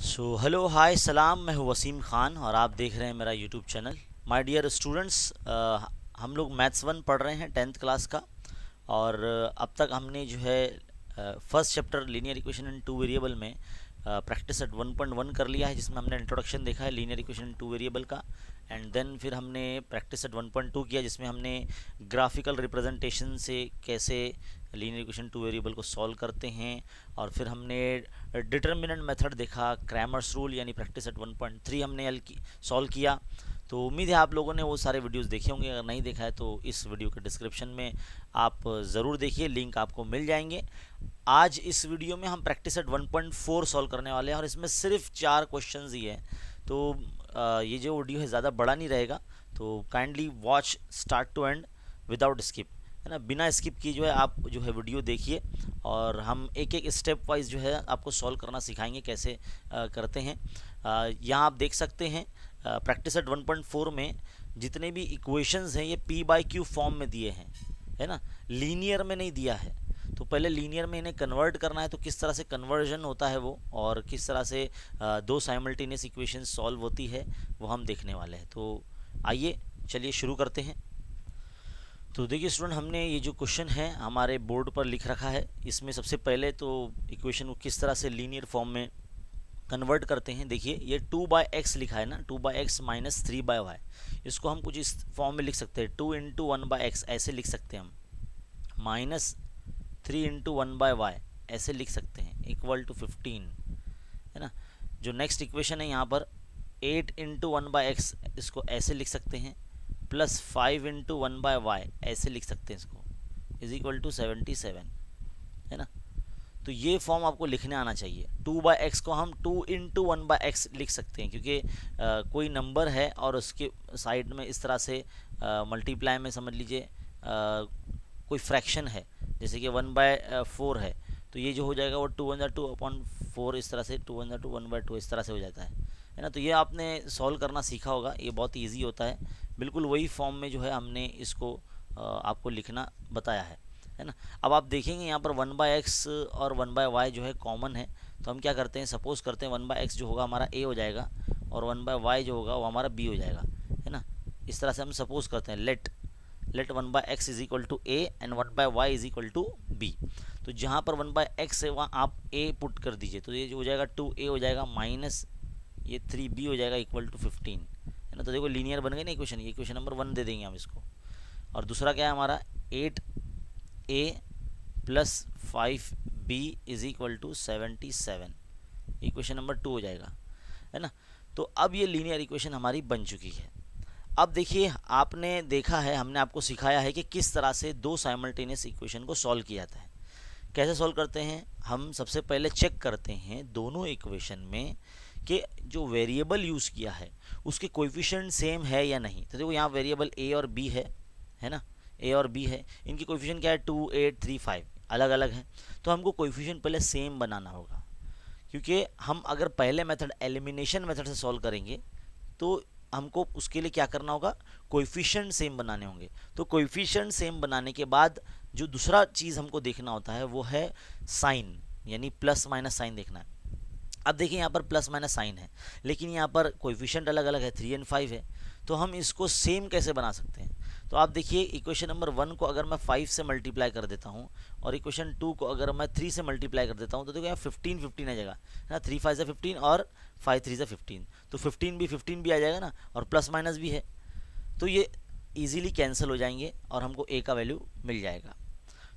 Hello hi सलाम, मैं हूँ वसीम ख़ान और आप देख रहे हैं मेरा YouTube channel. My dear students, हम लोग मैथ्स 1 पढ़ रहे हैं 10th क्लास का। और अब तक हमने जो है first chapter linear equation in two variable में प्रैक्टिस एट 1.1 कर लिया है, जिसमें हमने इंट्रोडक्शन देखा है linear equation in two variable का। एंड देन फिर हमने प्रैक्टिस एट 1.2 किया, जिसमें हमने ग्राफिकल रिप्रेजेंटेशन से कैसे लीनियर इक्वेशन टू वेरिएबल को सॉल्व करते हैं। और फिर हमने डिटर्मिनेंट मेथड देखा, क्रैमर्स रूल यानी प्रैक्टिस एट 1.3 हमने सॉल्व किया। तो उम्मीद है आप लोगों ने वो सारे वीडियोस देखे होंगे। अगर नहीं देखा है तो इस वीडियो के डिस्क्रिप्शन में आप ज़रूर देखिए, लिंक आपको मिल जाएंगे। आज इस वीडियो में हम प्रैक्टिस एट 1.4 सॉल्व करने वाले हैं और इसमें सिर्फ 4 क्वेश्चंस ही हैं। तो ये जो वीडियो है ज़्यादा बड़ा नहीं रहेगा, तो kindly watch start to end without skip, है ना, बिना स्किप किए जो है आप जो है वीडियो देखिए। और हम एक एक स्टेप वाइज जो है आपको सॉल्व करना सिखाएंगे कैसे करते हैं। यहाँ आप देख सकते हैं प्रैक्टिस एट 1.4 में जितने भी इक्वेशंस हैं ये p बाई क्यू फॉर्म में दिए हैं, है ना, लीनियर में नहीं दिया है। तो पहले लीनियर में इन्हें कन्वर्ट करना है, तो किस तरह से कन्वर्जन होता है वो, और किस तरह से दो साइमल्टेनियस इक्वेशन सॉल्व होती है वो हम देखने वाले हैं। तो आइए चलिए शुरू करते हैं। तो देखिए स्टूडेंट, हमने ये जो क्वेश्चन है हमारे बोर्ड पर लिख रखा है। इसमें सबसे पहले तो इक्वेशन को किस तरह से लीनियर फॉर्म में कन्वर्ट करते हैं। देखिए ये 2/x लिखा है ना, 2/x माइनस 3/y। इसको हम कुछ इस फॉर्म में लिख सकते हैं, 2 इंटू 1/x ऐसे लिख सकते हैं हम, माइनस 3 इंटू 1/y ऐसे लिख सकते हैं, इक्वल टू 15, है ना। जो नेक्स्ट इक्वेशन है यहाँ पर 8 इंटू 1/x, इसको ऐसे लिख सकते हैं, प्लस 5 इंटू 1/y ऐसे लिख सकते हैं इसको, इज इक्वल टू 77, है ना। तो ये फॉर्म आपको लिखने आना चाहिए। 2/x को हम 2 इंटू 1/x लिख सकते हैं, क्योंकि कोई नंबर है और उसके साइड में इस तरह से मल्टीप्लाई में समझ लीजिए कोई फ्रैक्शन है, जैसे कि 1/4 है, तो ये जो हो जाएगा वो 2 1 2/4, इस तरह से 2 1 2 1/2 इस तरह से हो जाता है ना। तो ये आपने सॉल्व करना सीखा होगा, ये बहुत ईजी होता है। बिल्कुल वही फॉर्म में जो है हमने इसको आपको लिखना बताया है ना। अब आप देखेंगे यहाँ पर 1/x और 1/y जो है कॉमन है, तो हम क्या करते हैं, सपोज करते हैं 1/x जो होगा हमारा a हो जाएगा और 1/y जो होगा वो हमारा b हो जाएगा, है ना। इस तरह से हम सपोज करते हैं, let 1/x is equal to a and 1/y is equal to b। तो जहाँ पर 1/x है वहाँ आप a पुट कर दीजिए, तो ये जो हो जाएगा 2a हो जाएगा माइनस ये 3b हो जाएगा इक्वल टू 15, है ना। तो देखो लीनियर बन गई ना इक्वेशन, ये इक्वेशन नंबर 1 दे देंगे हम इसको। और दूसरा क्या है हमारा 8a plus 5b is equal to 77, equation number 2 हो जाएगा, है ना। तो अब ये लीनियर इक्वेशन हमारी बन चुकी है। अब देखिए आपने देखा है, हमने आपको सिखाया है कि किस तरह से दो साइमल्टेनियस इक्वेशन को सॉल्व किया जाता है। कैसे सॉल्व करते हैं, हम सबसे पहले चेक करते हैं दोनों इक्वेशन में कि जो वेरिएबल यूज़ किया है उसके कोएफिशिएंट सेम है या नहीं। तो देखो यहाँ वेरिएबल a और b है ना, a और b है, इनकी कोएफिशिएंट क्या है 2 8 3 5 अलग अलग है। तो हमको कोएफिशिएंट पहले सेम बनाना होगा, क्योंकि हम अगर पहले मेथड एलिमिनेशन मेथड से सॉल्व करेंगे तो हमको उसके लिए क्या करना होगा, कोएफिशिएंट सेम बनाने होंगे। तो कोएफिशिएंट सेम बनाने के बाद जो दूसरा चीज़ हमको देखना होता है वो है साइन, यानी प्लस माइनस साइन देखना है। अब देखिए यहाँ पर प्लस माइनस साइन है, लेकिन यहाँ पर कोएफिशिएंट अलग अलग है, 3 और 5 है। तो हम इसको सेम कैसे बना सकते हैं, तो आप देखिए इक्वेशन नंबर 1 को अगर मैं 5 से मल्टीप्लाई कर देता हूँ और इक्वेशन 2 को अगर मैं 3 से मल्टीप्लाई कर देता हूँ, तो देखो यहाँ 15 15 आ जाएगा, है ना। 3 5 से 15 और 5 3 से 15, तो 15 भी आ जाएगा ना, और प्लस माइनस भी है, तो ये ईजिली कैंसिल हो जाएंगे और हमको a का वैल्यू मिल जाएगा।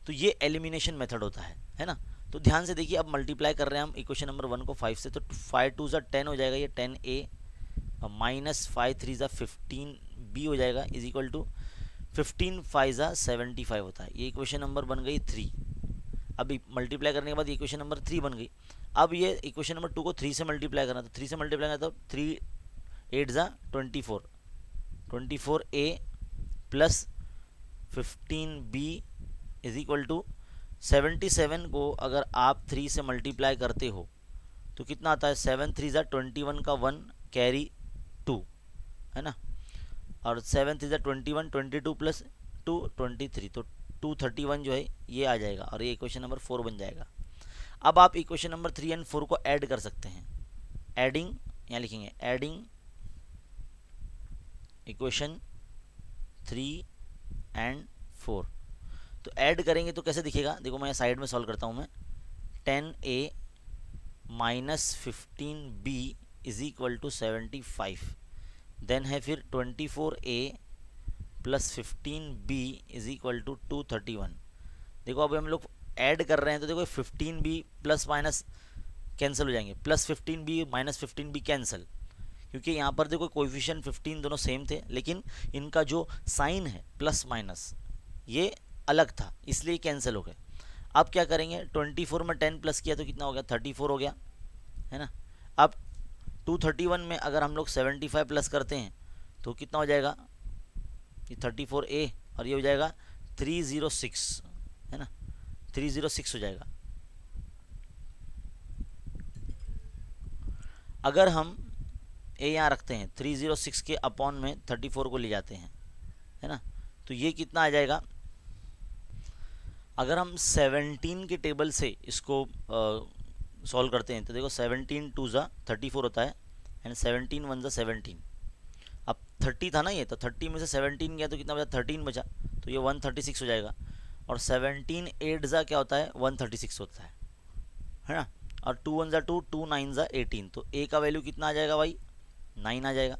तो ये एलिमिनेशन मेथड होता है ना। तो ध्यान से देखिए, अब मल्टीप्लाई कर रहे हैं हम इक्वेशन नंबर 1 को 5 से, तो 5 2 ज़ा 10 हो जाएगा, ये 10a माइनस 5 3 ज़ा 15b हो जाएगा, इज इक्वल टू 15 5 ज़ा 75 होता है। ये इक्वेशन नंबर बन गई 3। अब मल्टीप्लाई करने के बाद इक्वेशन नंबर 3 बन गई। अब ये इक्वेशन नंबर 2 को 3 से मल्टीप्लाई करना, तो 3 से मल्टीप्लाई करना, तो 3 8 ज़ा 24a plus 15b is equal to 77 को अगर आप 3 से मल्टीप्लाई करते हो तो कितना आता है, 7 3 ज़ा 21 का 1 कैरी 2, है ना, और 7 3 ज़ा 21 22 प्लस 2 23, तो 231 जो है ये आ जाएगा और ये इक्वेशन नंबर 4 बन जाएगा। अब आप इक्वेशन नंबर 3 एंड 4 को ऐड कर सकते हैं, एडिंग, यहाँ लिखेंगे एडिंग इक्वेशन 3 एंड 4। तो ऐड करेंगे तो कैसे दिखेगा, देखो मैं साइड में सॉल्व करता हूँ मैं। 10a minus 15b is equal to 75, then है फिर 24a plus 15b is equal to 231। देखो अभी हम लोग ऐड कर रहे हैं तो देखो 15b प्लस माइनस कैंसिल हो जाएंगे, plus 15b minus 15b cancel, क्योंकि यहाँ पर देखो कोएफिशिएंट 15 दोनों सेम थे, लेकिन इनका जो साइन है प्लस माइनस ये अलग था, इसलिए कैंसिल हो गए। अब क्या करेंगे, 24 में 10 प्लस किया तो कितना हो गया, 34 हो गया, है ना। अब 231 में अगर हम लोग 75 प्लस करते हैं तो कितना हो जाएगा, ये 34a और ये हो जाएगा 306, है ना, 306 हो जाएगा। अगर हम a यहाँ रखते हैं 306 के अपॉन में 34 को ले जाते हैं, है ना, तो ये कितना आ जाएगा। अगर हम 17 के टेबल से इसको सॉल्व करते हैं तो देखो 17 2 ज़ा 34 होता है एंड 17 1 ज़ा 17। अब 30 था ना ये, तो 30 में से 17 गया तो कितना बचा, 13 बचा, तो ये 136 हो जाएगा। और 17 8 ज़ा क्या होता है, 136 होता है ना। और 2 1 ज़ा 2, 2 9 ज़ा 18, तो a का वैल्यू कितना आ जाएगा भाई, 9 आ जाएगा।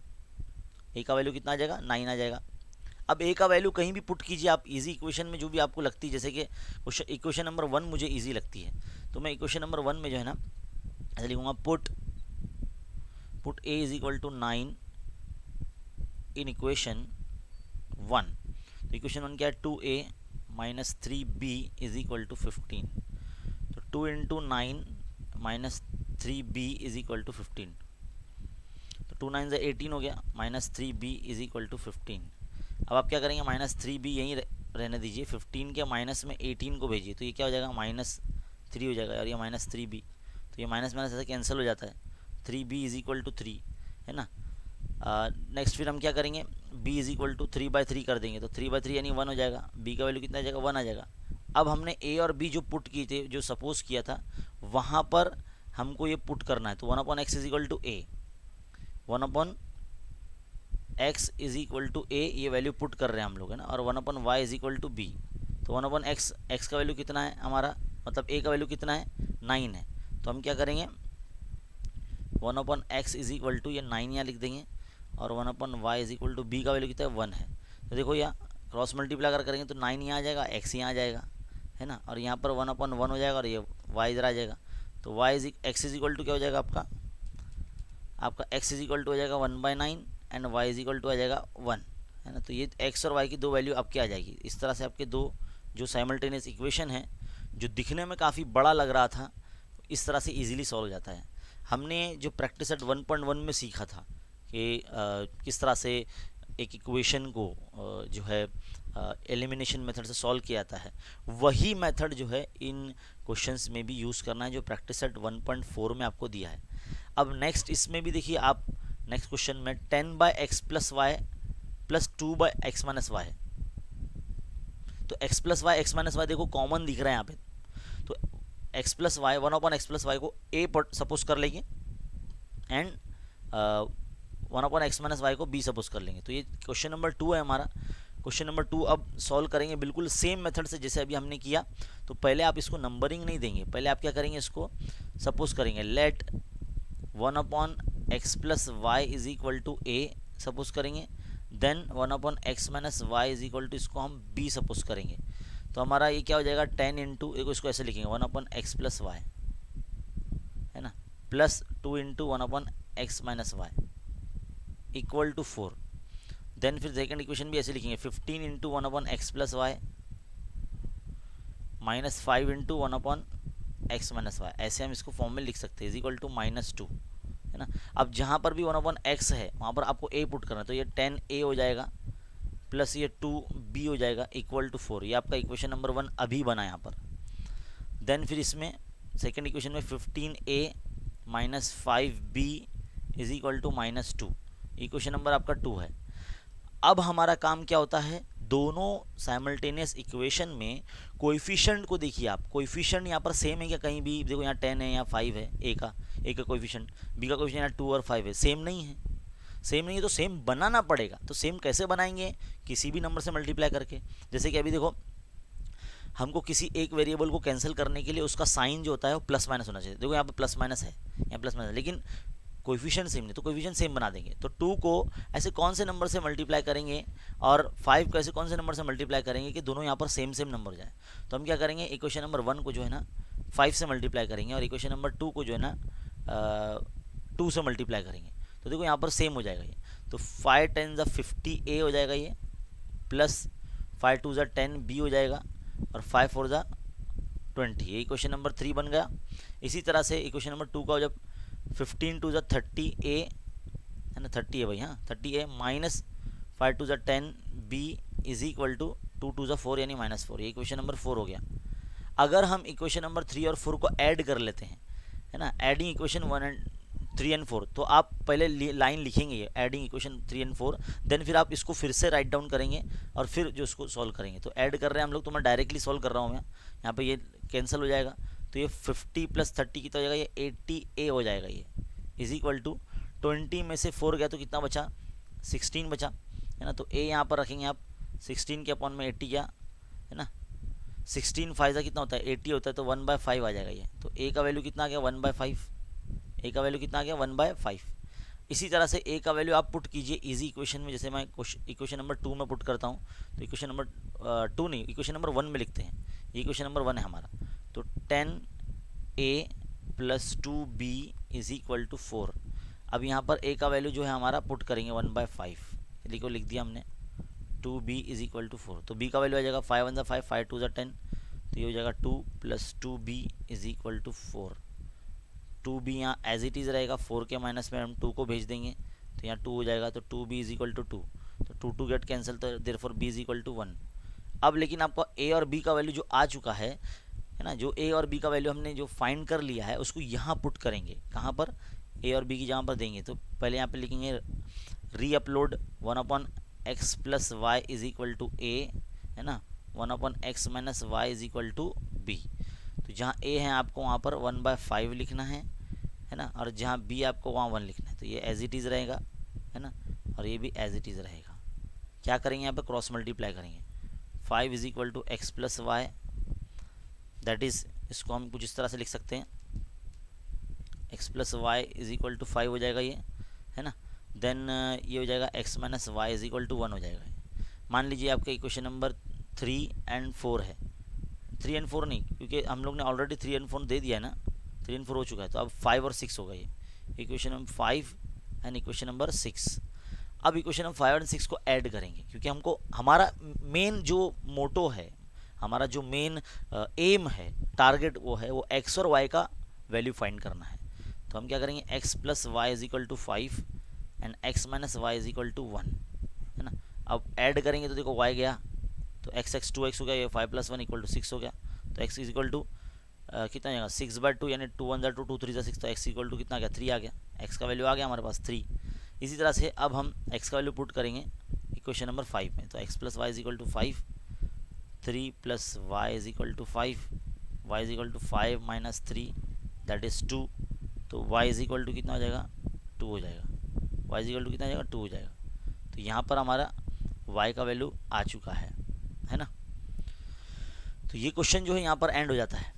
a का वैल्यू कितना आ जाएगा, 9 आ जाएगा। अब a का वैल्यू कहीं भी पुट कीजिए आप, इजी इक्वेशन में जो भी आपको लगती है, जैसे कि इक्वेशन नंबर 1 मुझे इजी लगती है, तो मैं इक्वेशन नंबर 1 में जो है ना ऐसे लिखूँगा, put a is equal to 9 in equation 1। तो इक्वेशन 1 क्या है, 2a minus 3b is equal to 15। तो 2 into 9 minus 3b is equal to 15, तो 2 9 से 18 हो गया, minus 3b is equal to 15। अब आप क्या करेंगे, माइनस 3b यहीं रहने दीजिए, 15 के माइनस में 18 को भेजिए, तो ये क्या हो जाएगा, माइनस 3 हो जाएगा, और ये माइनस 3b, तो ये माइनस माइनस ऐसे कैंसिल हो जाता है, 3b इज इक्वल टू 3, है ना। नेक्स्ट फिर हम क्या करेंगे, b इज इक्वल टू 3/3 कर देंगे, तो 3/3 यानी 1 हो जाएगा, b का वैल्यू कितना आ जाएगा, 1 आ जाएगा। अब हमने a और b जो पुट किए थे, जो सपोज किया था, वहाँ पर हमको ये पुट करना है, तो 1/x is equal to a, 1/x is equal to a, ये वैल्यू पुट कर रहे हैं हम लोग, है ना। और 1/y is equal to b, तो 1/x, x का वैल्यू कितना है हमारा, मतलब a का वैल्यू कितना है, 9 है, तो हम क्या करेंगे, 1/x इज इक्वल टू ये 9 यहाँ लिख देंगे, और 1/y is equal to b का वैल्यू कितना है, 1 है। तो देखो यहाँ क्रॉस मल्टीप्लाई अगर करेंगे तो 9 यहाँ आ जाएगा, x यहाँ आ जाएगा, है ना, और यहाँ पर 1/1 हो जाएगा, और ये y इधर आ जाएगा, तो x इज इक्वल टू क्या हो जाएगा आपका x इज इक्वल टू हो जाएगा 1/9 and y is equal to आ जाएगा 1, है ना। तो ये x और y की दो वैल्यू आपकी आ जाएगी। इस तरह से आपके दो जो साइमल्टेनियस इक्वेशन है, जो दिखने में काफ़ी बड़ा लग रहा था, इस तरह से इजीली सॉल्व हो जाता है। हमने जो प्रैक्टिस सेट 1.1 में सीखा था कि किस तरह से एक इक्वेशन को जो है एलिमिनेशन मेथड से सॉल्व किया जाता है, वही मेथड जो है इन क्वेश्चंस में भी यूज़ करना है, जो प्रैक्टिस सेट 1.4 में आपको दिया है। अब नेक्स्ट इसमें भी देखिए आप, नेक्स्ट क्वेश्चन में 10/x plus y plus 2/x minus y, तो x plus y x minus y देखो कॉमन दिख रहा है यहाँ पे, तो x plus y 1/x plus y को a पर सपोज कर लेंगे एंड 1/x माइनस वाई को b सपोज कर लेंगे। तो ये क्वेश्चन नंबर 2 है हमारा। क्वेश्चन नंबर 2 अब सॉल्व करेंगे बिल्कुल सेम मेथड से जैसे अभी हमने किया। तो पहले आप इसको नंबरिंग नहीं देंगे, पहले आप क्या करेंगे, इसको सपोज करेंगे, let 1/x plus Y is equal to a suppose करेंगे, then 1/x minus Y is equal to इसको हम b सपोज करेंगे। तो हमारा ये क्या हो जाएगा, 10 इंटू, इसको ऐसे लिखेंगे 1/x प्लस वाई, है ना, plus 2 into 1/x minus y equal to 4। Then फिर सेकेंड इक्वेशन भी ऐसे लिखेंगे, 15 into 1/x plus y minus 5 into 1/x minus y, ऐसे हम इसको फॉर्म में लिख सकते हैं, इज इक्वल टू -2, है ना। अब जहाँ पर भी 1/x है वहाँ पर आपको a पुट करना है, तो ये 10a हो जाएगा प्लस ये 2b हो जाएगा इक्वल टू 4। ये आपका इक्वेशन नंबर 1 अभी बना यहाँ पर। देन फिर इसमें सेकेंड इक्वेशन में 15a minus 5b is equal to -2, equation number आपका 2 है। अब हमारा काम क्या होता है, दोनों साइमल्टेनियस इक्वेशन में कोएफिशिएंट को देखिए आप, कोएफिशिएंट यहाँ पर सेम है क्या? कहीं भी देखो, यहाँ 10 है, यहाँ 5 है, ए का कोएफिशिएंट, बी का कोएफिशिएंट यहाँ 2 और 5 है, सेम नहीं है। सेम नहीं है तो सेम बनाना पड़ेगा। तो सेम कैसे बनाएंगे? किसी भी नंबर से मल्टीप्लाई करके। जैसे कि अभी देखो, हमको किसी एक वेरिएबल को कैंसिल करने के लिए उसका साइन जो होता है वो प्लस माइनस होना चाहिए। देखो यहाँ पर प्लस माइनस है, यहाँ प्लस माइनस, लेकिन कोएफिशिएंट सेम नहीं, तो कोएफिशिएंट सेम बना देंगे। तो 2 को ऐसे कौन से नंबर से मल्टीप्लाई करेंगे और 5 को ऐसे कौन से नंबर से मल्टीप्लाई करेंगे कि दोनों यहाँ पर सेम नंबर हो जाए? तो हम क्या करेंगे, इक्वेशन नंबर 1 को जो है ना 5 से मल्टीप्लाई करेंगे और इक्वेशन नंबर 2 को जो है ना 2 से मल्टीप्लाई करेंगे। तो देखो यहाँ पर सेम हो जाएगा ये। तो 5 10 ज़ा 50 हो जाएगा ये, प्लस 5 2 ज़ा 10 बी हो जाएगा और 5 4 ज़ा 20। ये इक्वेशन नंबर 3 बन गया। इसी तरह से इक्वेशन नंबर 2 का जब 15 2 ज़ा 30 है ना, 30 है भाई, हाँ 30 माइनस 5 2 ज़ा 10 बी इज इक्वल टू 2 2 ज़ा 4 यानी -4। ये इक्वेशन नंबर 4 हो गया। अगर हम इक्वेशन नंबर 3 और 4 को ऐड कर लेते हैं, है ना, एडिंग इक्वेशन 1 एंड 3 एंड 4, तो आप पहले लाइन लिखेंगे ये एडिंग इक्वेशन 3 एंड 4, देन फिर आप इसको फिर से राइट डाउन करेंगे और फिर जो इसको सॉल्व करेंगे। तो ऐड कर रहे हैं हम लोग, तो मैं डायरेक्टली सॉल्व कर रहा हूँ, मैं यहाँ पे ये कैंसिल हो जाएगा। तो ये 50 + 30 कितना हो जाएगा, ये 80 हो जाएगा। ये इज इक्वल टू 20 में से 4 गया तो कितना बचा, 16 बचा, है ना। तो ए यहाँ पर रखेंगे आप, 16 के अपॉन में 80 क्या है ना, 16 5 कितना होता है 80 होता है, तो 1/5 आ जाएगा ये। तो ए का वैल्यू कितना आ गया 1/5, ए का वैल्यू कितना आ गया 1/5। इसी तरह से ए का वैल्यू आप पुट कीजिए इजी इक्वेशन में। जैसे मैं इक्वेशन नंबर 2 में पुट करता हूँ, तो इक्वेशन नंबर 2 नहीं, इक्वेशन नंबर 1 में लिखते हैं। ये इक्वेशन नंबर 1 है हमारा। तो 10a + 2b is equal to 4। अब यहाँ पर a का वैल्यू जो है हमारा पुट करेंगे 1/5, लिख दिया हमने, 2b इज इक्वल टू 4। तो b का वैल्यू आ जाएगा 5 1 ज़ा 5, 5 2 ज़ा 10, तो ये हो जाएगा 2 + 2b is equal to 4। 2b यहाँ एज इट इज़ रहेगा, 4 के माइनस में हम 2 को भेज देंगे, तो यहाँ 2 हो जाएगा। तो 2b इज इक्वल टू 2, तो 2 2 गेट कैंसिल, तो therefore b is equal to 1। अब लेकिन आपको a और b का वैल्यू जो आ चुका है ना, जो a और b का वैल्यू हमने जो फाइंड कर लिया है उसको यहाँ पुट करेंगे। कहाँ पर? a और b की जहाँ पर देंगे, तो पहले यहाँ पे लिखेंगे reupload 1/x + y is equal to a, है ना, 1/x - y is equal to b। तो जहाँ a है आपको वहाँ पर 1/5 लिखना है ना, और जहाँ b आपको वहाँ 1 लिखना है। तो ये एज इट इज़ रहेगा, है ना, और ये भी एज इट इज़ रहेगा। क्या करेंगे यहाँ पे, क्रॉस मल्टीप्लाई करेंगे। 5 is equal to x + y, that is, इसको हम कुछ इस तरह से लिख सकते हैं, x + y is equal to 5 हो जाएगा ये, है ना। देन ये हो जाएगा x - y is equal to 1 हो जाएगा। मान लीजिए आपका इक्वेशन नंबर 3 एंड 4 है, 3 एंड 4 नहीं, क्योंकि हम लोग ने ऑलरेडी 3 एंड 4 दे दिया है ना, 3 एंड 4 हो चुका है। तो अब 5 और 6 होगा ये, equation number 5 and equation number 6। अब इक्वेशन नंबर 5 और 6 को ऐड करेंगे, क्योंकि हमको हमारा मेन जो मोटो है, हमारा जो मेन एम है, टारगेट वो है, वो x और y का वैल्यू फाइंड करना है। तो हम क्या करेंगे, x + y is equal to 5 and x - y is equal to 1, है ना। अब ऐड करेंगे तो देखो y गया, तो x 2x हो गया, ये 5 + 1 इक्वल टू 6 हो गया। तो x इज इक्वल टू कितना आएगा 6/2, यानी 2 1 ज़ा 2, 2 3 ज़ा 6, तो x इक्वल टू कितना आ गया 3 आ गया। x का वैल्यू आ गया हमारे पास 3। इसी तरह से अब हम x का वैल्यू पुट करेंगे इक्वेशन नंबर 5 में। तो x + y is equal to 5, 3 + y is equal to 5, y is equal to 5 - 3 that is 2। तो y इज इक्वल टू कितना हो जाएगा 2 हो जाएगा, y इज इक्वल टू कितना हो जाएगा 2 हो जाएगा। तो यहाँ पर हमारा y का वैल्यू आ चुका है ना। तो ये क्वेश्चन जो है यहाँ पर एंड हो जाता है।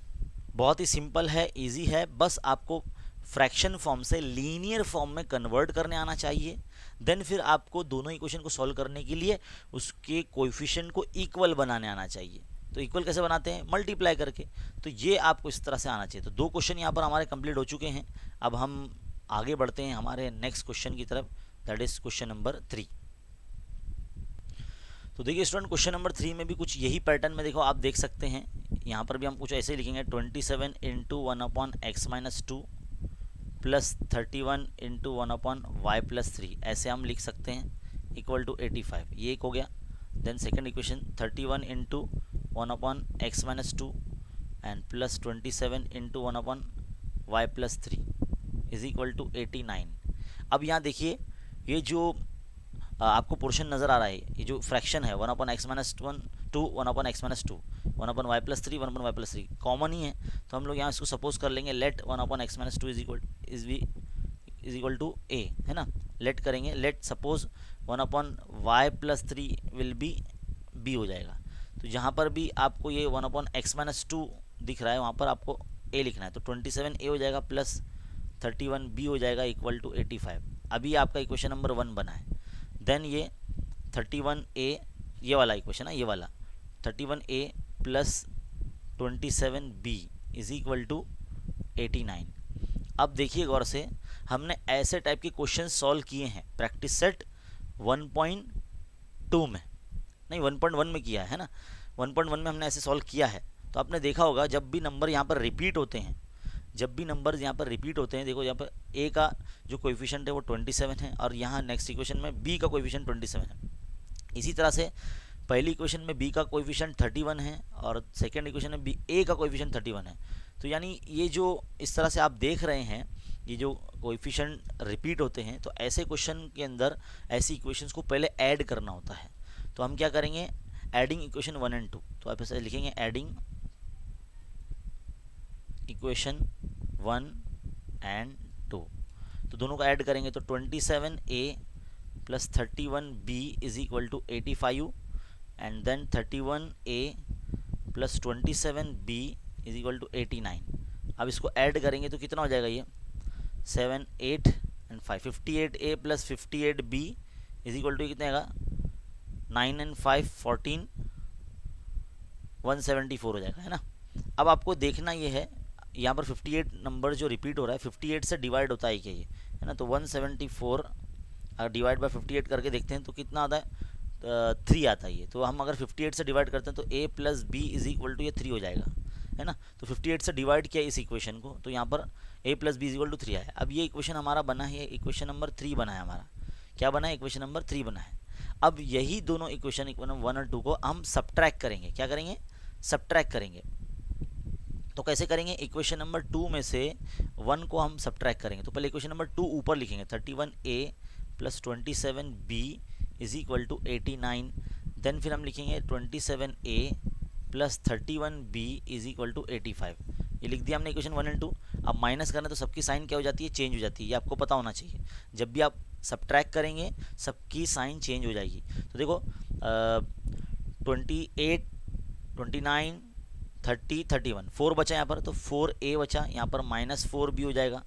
बहुत ही सिंपल है, इजी है, बस आपको फ्रैक्शन फॉर्म से लीनियर फॉर्म में कन्वर्ट करने आना चाहिए। देन फिर आपको दोनों इक्वेशन को सॉल्व करने के लिए उसके कोएफिशिएंट को इक्वल बनाने आना चाहिए। तो इक्वल कैसे बनाते हैं, मल्टीप्लाई करके। तो ये आपको इस तरह से आना चाहिए। तो 2 क्वेश्चन यहाँ पर हमारे कंप्लीट हो चुके हैं। अब हम आगे बढ़ते हैं हमारे नेक्स्ट क्वेश्चन की तरफ, दैट इज क्वेश्चन नंबर 3। तो देखिए स्टूडेंट, क्वेश्चन नंबर 3 में भी कुछ यही पैटर्न में देखो आप देख सकते हैं। यहाँ पर भी हम कुछ ऐसे ही लिखेंगे, 27 × 1/x - 2 + 31 × 1/y + 3, ऐसे हम लिख सकते हैं, इक्वल टू 85। ये एक हो गया। Then second equation 31 × 1/x - 2 and + 27 × 1/y + 3 is equal to 89। अब यहाँ देखिए, ये जो आपको पोर्शन नज़र आ रहा है, ये जो फ्रैक्शन है 1/(x-1) 2 1/(x-2) 1/y+3 1/y+3 common ही है, तो हम लोग यहाँ इसको सपोज कर लेंगे let 1/(x-2) is equal to a, है ना। लेट करेंगे, let suppose 1/y+3 will be b हो जाएगा। तो जहाँ पर भी आपको ये 1/(x-2) दिख रहा है वहाँ पर आपको a लिखना है, तो 27a हो जाएगा प्लस 31b हो जाएगा इक्वल टू 85। अभी आपका इक्वेशन नंबर 1 बना है। देन ये 31a, ये वाला इक्वेशन है, ये वाला 31a plus 27b is equal to 89। अब देखिए गौर से, हमने ऐसे टाइप के क्वेश्चन सॉल्व किए हैं प्रैक्टिस सेट 1.2 में, नहीं 1.1 में किया है ना, 1.1 में हमने ऐसे सॉल्व किया है। तो आपने देखा होगा जब भी नंबर यहाँ पर रिपीट होते हैं, जब भी नंबर्स यहाँ पर रिपीट होते हैं, देखो यहाँ पर a का जो कोएफिशिएंट है वो 27 है और यहाँ नेक्स्ट इक्वेशन में b का कोएफिशिएंट 27 है। इसी तरह से पहली इक्वेशन में b का कोएफिशिएंट 31 है और सेकेंड इक्वेशन में a का कोएफिशिएंट 31 है। तो यानी ये जो इस तरह से आप देख रहे हैं, ये जो कोएफिशिएंट रिपीट होते हैं, तो ऐसे क्वेश्चन के अंदर ऐसी इक्वेशंस को पहले ऐड करना होता है। तो हम क्या करेंगे, एडिंग इक्वेशन 1 और 2, तो आप ऐसे लिखेंगे एडिंग इक्वेशन 1 और 2, तो दोनों को ऐड करेंगे तो 27a plus 31b is equal to 85 and then 31a plus 27b is equal to 89। अब इसको ऐड करेंगे तो कितना हो जाएगा, ये 7 8 and 5 58a plus 58b is equal to कितना आएगा 9 एंड 5 14 174 हो जाएगा, है ना। अब आपको देखना ये है, यहाँ पर 58 नंबर जो रिपीट हो रहा है 58 से डिवाइड होता है क्या ये, है ना। तो 174 अगर डिवाइड बाय 58 करके देखते हैं तो कितना आता है 3 आता है ये। तो हम अगर 58 से डिवाइड करते हैं तो a plus b is equal to ये 3 हो जाएगा, है ना। तो 58 से डिवाइड किया इस इक्वेशन को, तो यहाँ पर a plus b is equal to 3 आया। अब ये इक्वेशन हमारा बना है, इक्वेशन नंबर 3 बना है हमारा, क्या बना है, इक्वेशन नंबर 3 बना है। अब यही दोनों इक्वेशन 1 और 2 को हम सब्ट्रैक्ट करेंगे, क्या करेंगे, सब्ट्रैक्ट करेंगे। तो कैसे करेंगे, इक्वेशन नंबर 2 में से 1 को हम सब्ट्रैक्ट करेंगे। तो पहले इक्वेशन नंबर 2 ऊपर लिखेंगे 31a plus 27b is equal to 89। Then फिर हम लिखेंगे 27a plus 31b is equal to 85। ये लिख दिया हमने इक्वेशन 1 और 2। अब माइनस करना तो सबकी साइन क्या हो जाती है, चेंज हो जाती है, ये आपको पता होना चाहिए। जब भी आप सब्ट्रैक्ट करेंगे सबकी साइन चेंज हो जाएगी। तो देखो 28 29 30 31 4 बचा यहाँ पर, तो 4a बचा, यहाँ पर -4b हो जाएगा।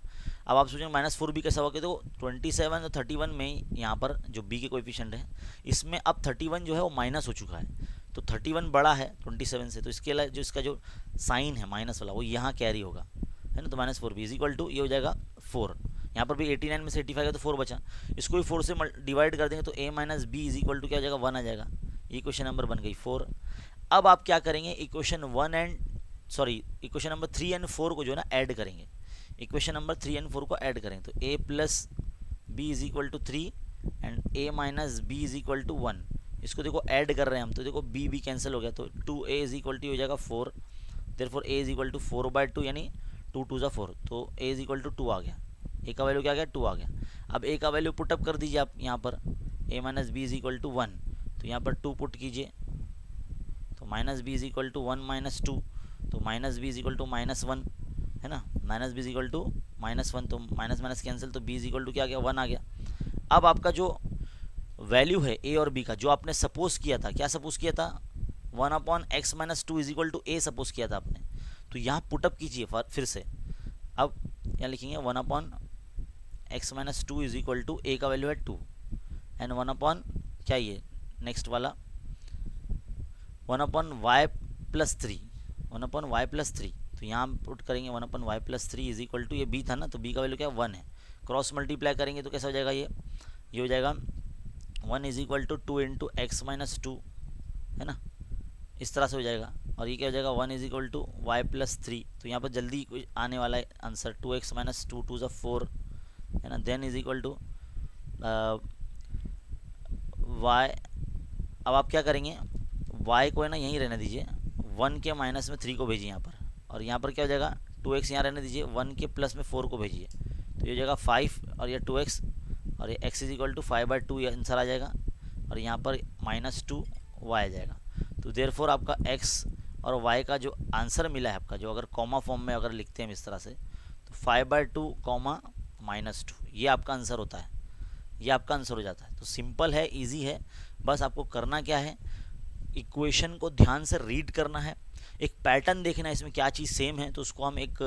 अब आप सोचेंगे -4b कैसा होगा, तो 27 और 31 में यहाँ पर जो b के कोएफिशिएंट है इसमें अब 31 जो है वो माइनस हो चुका है, तो 31 बड़ा है 27 से, तो इसके लिए जो इसका जो साइन है माइनस वाला वो यहाँ कैरी होगा, है ना। तो -4b इज इक्वल टू ये हो जाएगा 4। यहाँ पर भी 89 में से 85 है तो 4 बचा, इसको भी 4 से डिवाइड कर देंगे तो a minus b is equal to क्या हो जाएगा 1 आ जाएगा। ये क्वेश्चन नंबर बन गई 4। अब आप क्या करेंगे, इक्वेशन नंबर 3 और 4 को जो है ना ऐड करेंगे, इक्वेशन नंबर 3 और 4 को ऐड करेंगे तो a plus b is equal to 3 and a minus b is equal to 1। इसको देखो ऐड कर रहे हैं हम, तो देखो b कैंसिल हो गया, तो 2a इज इक्वल टू हो जाएगा 4, therefore a is equal to 4/2 यानी 2 2 ज़ा 4, तो a इज इक्वल टू 2 आ गया। a का वैल्यू क्या आ गया, 2 आ गया। अब a का वैल्यू पुटअप कर दीजिए आप यहाँ पर, a minus b is equal to 1, तो यहाँ पर 2 पुट कीजिए, तो minus b is equal to 1 minus 2, तो minus b is equal to -1, है ना। Minus b is equal to -1, तो माइनस माइनस कैंसिल, तो बी इज इक्वल टू क्या आ गया 1 आ गया। अब आपका जो वैल्यू है a और b का, जो आपने सपोज किया था, क्या सपोज किया था 1/(x-2) is equal to a suppose किया था आपने, तो यहाँ पुटअप कीजिए फिर से। अब यहाँ लिखेंगे 1/(x-2) is equal to a का वैल्यू है 2 एंड 1/ क्या ये नेक्स्ट वाला 1/y+3, 1/y+3, तो यहाँ पुट करेंगे 1/y+3 इज इक्वल टू ये b था ना, तो b का वैल्यू क्या 1 है, क्रॉस मल्टीप्लाई करेंगे तो कैसा हो जाएगा, ये हो जाएगा 1 is equal to 2 into x-2, है ना, इस तरह से हो जाएगा। और ये क्या हो जाएगा 1 इज इक्वल टू y+3, तो यहाँ पर जल्दी आने वाला है आंसर 2x-2 2 ज़ा 4, है ना। Then is equal to y। अब आप क्या करेंगे, y को है ना यहीं रहने दीजिए, 1 के माइनस में 3 को भेजिए यहाँ पर, और यहाँ पर क्या हो जाएगा 2x यहाँ रहने दीजिए, 1 के प्लस में 4 को भेजिए, तो ये हो जाएगा 5 और ये 2x और ये x इज इक्वल टू 5/2 ये आंसर आ जाएगा, और यहाँ पर -2y आ जाएगा। तो देयरफॉर आपका x और y का जो आंसर मिला है आपका, जो अगर कॉमा फॉर्म में अगर लिखते हैं इस तरह से, तो 5/2 कॉमा -2 ये आपका आंसर होता है, ये आपका आंसर हो जाता है। तो सिंपल है, इजी है, बस आपको करना क्या है, इक्वेशन को ध्यान से रीड करना है, एक पैटर्न देखना है इसमें क्या चीज़ सेम है, तो उसको हम एक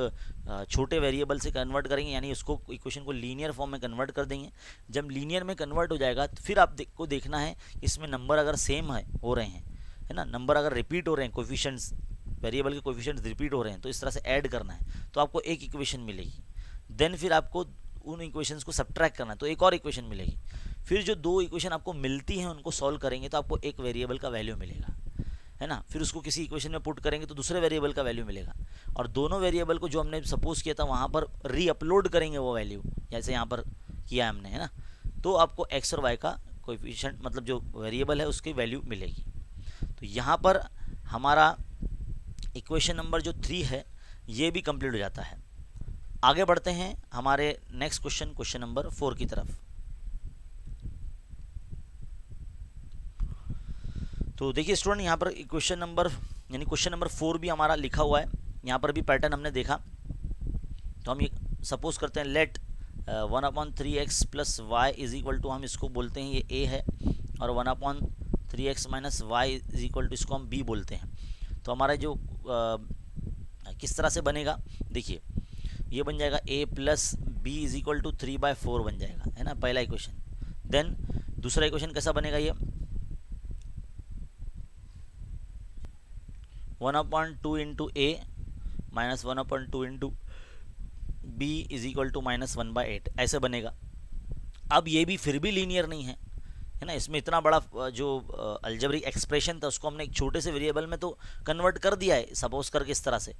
छोटे वेरिएबल से कन्वर्ट करेंगे, यानी उसको इक्वेशन को लीनियर फॉर्म में कन्वर्ट कर देंगे। जब लीनियर में कन्वर्ट हो जाएगा तो फिर आपको देखना है इसमें नंबर अगर सेम है हो रहे हैं, है ना, नंबर अगर रिपीट हो रहे हैं, कोफिशिएंट्स वेरिएबल के कोफिशिएंट्स रिपीट हो रहे हैं, तो इस तरह से ऐड करना है, तो आपको एक इक्वेशन मिलेगी। देन फिर आपको उन इक्वेशंस को सब्ट्रैक्ट करना है, तो एक और इक्वेशन मिलेगी। फिर जो दो इक्वेशन आपको मिलती हैं उनको सॉल्व करेंगे तो आपको एक वेरिएबल का वैल्यू मिलेगा, है ना। फिर उसको किसी इक्वेशन में पुट करेंगे तो दूसरे वेरिएबल का वैल्यू मिलेगा, और दोनों वेरिएबल को जो हमने सपोज किया था वहाँ पर रीअपलोड करेंगे वो वैल्यू, जैसे यहाँ पर किया हमने, है ना। तो आपको एक्स और वाई का कोएफिशिएंट मतलब जो वेरिएबल है उसकी वैल्यू मिलेगी। तो यहाँ पर हमारा इक्वेशन नंबर जो 3 है ये भी कंप्लीट हो जाता है। आगे बढ़ते हैं हमारे नेक्स्ट क्वेश्चन, क्वेश्चन नंबर 4 की तरफ। तो देखिए स्टूडेंट, यहाँ पर क्वेश्चन नंबर यानी क्वेश्चन नंबर 4 भी हमारा लिखा हुआ है, यहाँ पर भी पैटर्न हमने देखा। तो हम ये सपोज करते हैं let 1/3x plus Y is equal to, हम इसको बोलते हैं ये a है, और 1/3x minus Y is equal to इसको हम b बोलते हैं। तो हमारा जो किस तरह से बनेगा, देखिए ये बन जाएगा a plus b is equal to 3/4 बन जाएगा, है ना, पहला इक्वेशन। देन दूसरा इक्वेशन कैसा बनेगा, ये 1/2 into a minus 1/2 into b is equal to -1/8 ऐसे बनेगा। अब ये भी फिर भी लीनियर नहीं है, है ना, इसमें इतना बड़ा जो अलजेब्रिक एक्सप्रेशन था उसको हमने एक छोटे से वेरिएबल में तो कन्वर्ट कर दिया है सपोज करके इस तरह से,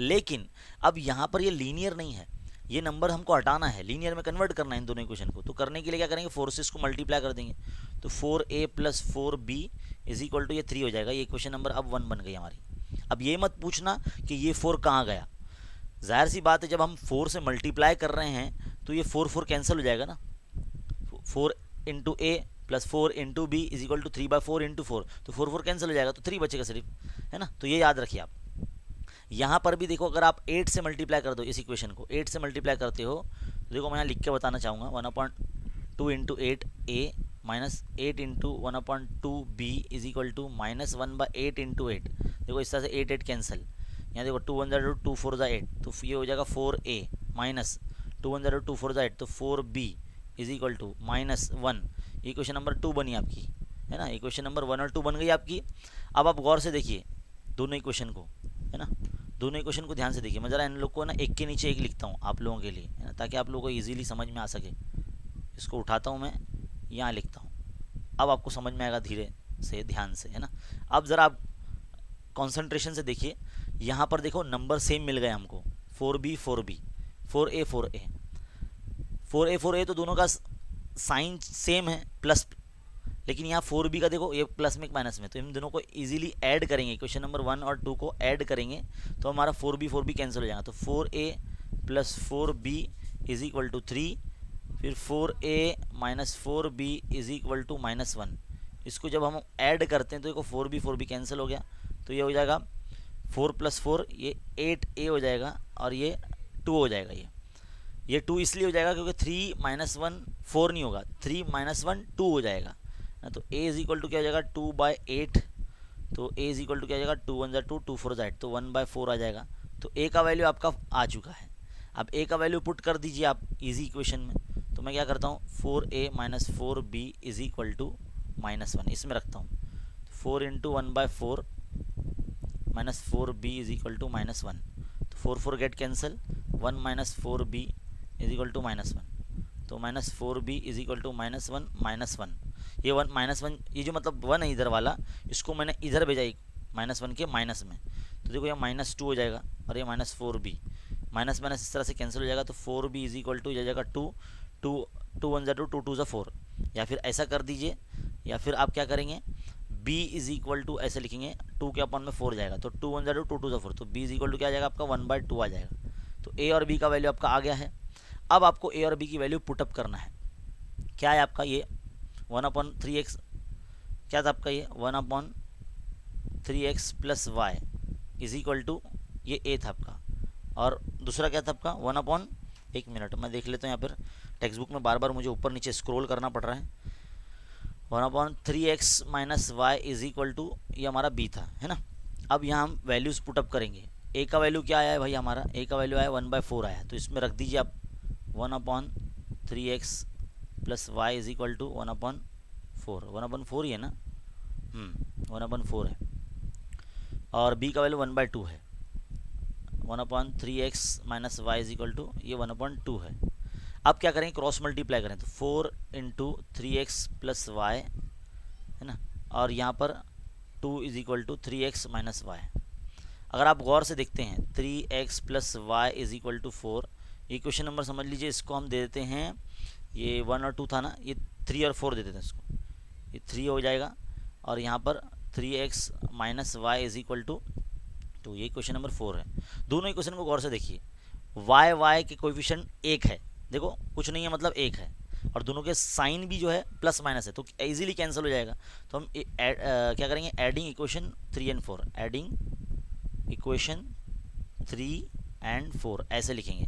लेकिन अब यहाँ पर ये लीनियर नहीं है, ये नंबर हमको हटाना है, लीनियर में कन्वर्ट करना है इन दोनों इक्वेशन को। तो करने के लिए क्या करेंगे, 4 से इसको मल्टीप्लाई कर देंगे, तो 4a plus 4b is equal to ये 3 हो जाएगा। ये इक्वेशन नंबर अब 1 बन गई हमारी। अब ये मत पूछना कि ये 4 कहाँ गया, जाहिर सी बात है जब हम 4 से मल्टीप्लाई कर रहे हैं तो ये 4 कैंसिल हो जाएगा ना, 4 into a plus 4 into b is equal to 3/4 into 4, तो 4 कैंसिल हो जाएगा, तो 3 बचेगा सिर्फ, है ना। तो ये याद रखिए आप। यहाँ पर भी देखो, अगर आप 8 से मल्टीप्लाई कर दो इस इक्वेशन को, 8 से मल्टीप्लाई करते हो तो देखो मैं यहाँ लिख के बताना चाहूँगा 1/2 into 8a minus 8 into 1/2 b is equal to -1/8 into 8। देखो इस तरह से 8 कैंसिल, यहाँ देखो 2 1 2 2 4 8, तो ये हो जाएगा 4a माइनस 2 1 2 2 4 8, तो 4b is equal to -1। Equation number 2 बनी आपकी, है ना, इक्वेशन नंबर 1 और 2 बन गई आपकी। अब आप गौर से देखिए दोनों इक्वेशन को, है ना, दोनों इक्वेशन को ध्यान से देखिए। मैं ज़रा इन लोग को ना एक के नीचे एक लिखता हूँ आप लोगों के लिए, है ना, ताकि आप लोगों को ईजिली समझ में आ सके। इसको उठाता हूँ मैं, यहाँ लिखता हूँ, अब आपको समझ में आएगा धीरे से, ध्यान से, है ना। अब ज़रा आप कॉन्सेंट्रेशन से देखिए, यहाँ पर देखो नंबर सेम मिल गए हमको, 4b 4b 4a 4a 4a 4a, तो दोनों का साइन सेम है प्लस, लेकिन यहाँ 4b का देखो ये प्लस में एक माइनस में, तो इन दोनों को इजीली ऐड करेंगे, क्वेश्चन नंबर 1 और 2 को ऐड करेंगे तो हमारा 4b कैंसिल हो जाएगा। तो 4a plus 4b is equal to 3, फिर 4a minus 4b is equal to -1। इसको जब हम ऐड करते हैं तो देखो 4b कैंसिल हो गया, तो ये हो जाएगा 4 + 4 ये 8a हो जाएगा, और ये 2 हो जाएगा। ये 2 इसलिए हो जाएगा क्योंकि 3 - 1 4 नहीं होगा, 3 - 1 2 हो जाएगा ना। तो a इज इक्वल टू क्या हो जाएगा 2/8, तो a इज इक्वल टू क्या हो जाएगा 2 1 2 2 4 8, तो 1/4 आ जाएगा। तो a का वैल्यू आपका आ चुका है। अब a का वैल्यू पुट कर दीजिए आप इजी इक्वेशन में, तो मैं क्या करता हूँ 4a minus 4b is equal to -1 इसमें रखता हूँ। 4 into 1/4 minus 4b is equal to -1, तो 4 get cancel, 1 minus 4b is equal to -1, तो -4b इज इक्वल टू -1 ये 1 -1 ये जो मतलब 1 है इधर वाला, इसको मैंने इधर भेजा -1 के माइनस में, तो देखो ये -2 हो जाएगा, और ये -4b माइनस माइनस इस तरह से कैंसिल हो जाएगा। तो 4b इज इक्वल टू जाएगा 2 2 1 2 2 2 4, या फिर ऐसा कर दीजिए, या फिर आप क्या करेंगे b इज इक्वल टू ऐसे लिखेंगे 2 के अपन में 4 जाएगा, तो 2 1 2 2 2 4, तो b इज इक्वल टू क्या आ जाएगा आपका 1/2 आ जाएगा। तो a और b का वैल्यू आपका आ गया है। अब आपको a और b की वैल्यू पुटअप करना है। क्या है आपका ये 1/3x, क्या था आपका ये 1/3x plus Y is equal to ये ए था आपका, और दूसरा क्या था आपका 1/, मिनट मैं देख लेता हूँ यहाँ पर टेक्स्ट बुक में, बार बार मुझे ऊपर नीचे स्क्रॉल करना पड़ रहा है। 1/3x minus Y is equal to ये हमारा बी था, है ना। अब यहाँ हम वैल्यूज़ पुटअप करेंगे। ए का वैल्यू क्या आया है भाई हमारा, ए का वैल्यू आया 1/4 आया, तो इसमें रख दीजिए आप 1/3x plus Y is equal to 1/4, 1/4 ही है ना, 1/4 है, और बी का वैल्यू 1/2 है, 1/3x minus Y is equal to ये 1/2 है। अब क्या करें, क्रॉस मल्टीप्लाई करें तो 4 × 3x प्लस वाई, है ना, और यहाँ पर 2 is equal to 3x minus y. अगर आप गौर से देखते हैं 3x plus Y is equal to 4, ये क्वेश्चन नंबर समझ लीजिए, इसको हम दे देते हैं, ये 1 और 2 था ना, ये 3 और 4 दे देते हैं इसको, ये 3 हो जाएगा, और यहाँ पर 3x minus Y is equal to 2, ये क्वेश्चन नंबर 4 है। दोनों ही क्वेश्चन को गौर से देखिए, वाई के कोएफिशिएंट 1 है, देखो कुछ नहीं है मतलब 1 है, और दोनों के साइन भी जो है प्लस माइनस है, तो इजीली कैंसिल हो जाएगा। तो हम क्या करेंगे, एडिंग इक्वेशन 3 और 4, एडिंग इक्वेशन 3 और 4 ऐसे लिखेंगे।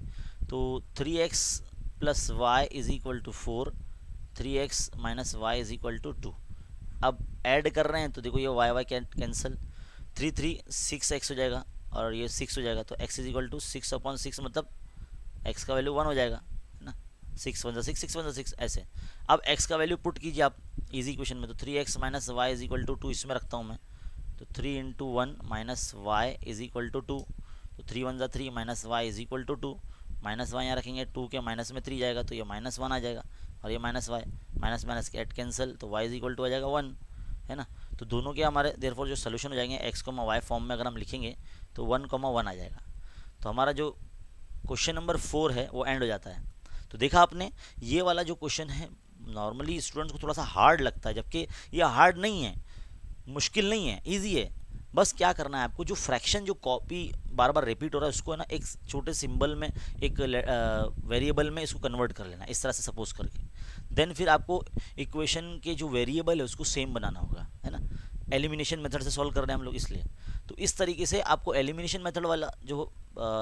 तो 3x plus Y is equal to 4, 3x minus Y is equal to 2। अब ऐड कर रहे हैं तो देखो ये वाई कैंसिल, 3 6x हो जाएगा, और ये 6 हो जाएगा, तो x इज इक्वल टू 6/6, मतलब x का वैल्यू 1 हो जाएगा, है ना, 6 × 6 6 × 6 ऐसे। अब x का वैल्यू पुट कीजिए आप इजी क्वेश्चन में, तो 3x minus Y is equal to 2 इसमें रखता हूँ मैं, तो 3 × 1 minus Y is equal to 2, तो 3 × 1 = 3 minus Y is equal to 2, minus y यहाँ रखेंगे, 2 के माइनस में 3 जाएगा तो ये -1 आ जाएगा, और ये माइनस वाई माइनस माइनस के एट कैंसिल, तो y इज इक्वल टू आ जाएगा 1, है ना। तो दोनों के हमारे देयरफॉर जो सोल्यूशन हो जाएंगे x, y फॉर्म में अगर हम लिखेंगे तो 1, 1 आ जाएगा। तो हमारा जो क्वेश्चन नंबर 4 है वो एंड हो जाता है। तो देखा आपने, ये वाला जो क्वेश्चन है नॉर्मली स्टूडेंट्स को थोड़ा सा हार्ड लगता है, जबकि ये हार्ड नहीं है, मुश्किल नहीं है, ईजी है। बस क्या करना है आपको, जो फ्रैक्शन जो कॉपी बार बार रिपीट हो रहा है उसको है ना एक छोटे सिंबल में, एक वेरिएबल में इसको कन्वर्ट कर लेना, इस तरह से सपोज करके, देन फिर आपको इक्वेशन के जो वेरिएबल है उसको सेम बनाना होगा, है ना। एलिमिनेशन मेथड से सॉल्व कर रहे हैं हम लोग इसलिए, तो इस तरीके से आपको एलिमिनेशन मेथड वाला जो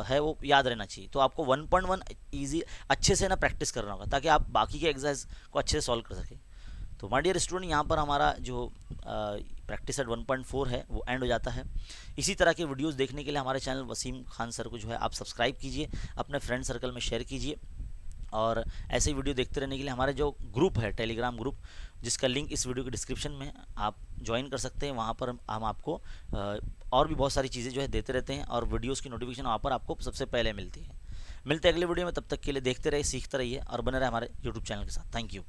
है वो याद रहना चाहिए। तो आपको 1.1 ईजी अच्छे से ना प्रैक्टिस करना होगा, ताकि आप बाकी के एग्जाम्स को अच्छे से सॉल्व कर सकें। तो माय डियर स्टूडेंट, यहाँ पर हमारा जो प्रैक्टिस एट 1.4 है वो एंड हो जाता है। इसी तरह के वीडियोस देखने के लिए हमारे चैनल वसीम खान सर को जो है आप सब्सक्राइब कीजिए, अपने फ्रेंड सर्कल में शेयर कीजिए, और ऐसे ही वीडियो देखते रहने के लिए हमारे जो ग्रुप है टेलीग्राम ग्रुप, जिसका लिंक इस वीडियो के डिस्क्रिप्शन में आप ज्वाइन कर सकते हैं। वहाँ पर हम आपको और भी बहुत सारी चीज़ें जो है देते रहते हैं, और वीडियोस की नोटिफिकेशन वहाँ पर आपको सबसे पहले मिलती है। मिलते हैं अगले वीडियो में, तब तक के लिए देखते रहिए, सीखते रहिए और बने रहे हमारे यूट्यूब चैनल के साथ। Thank you.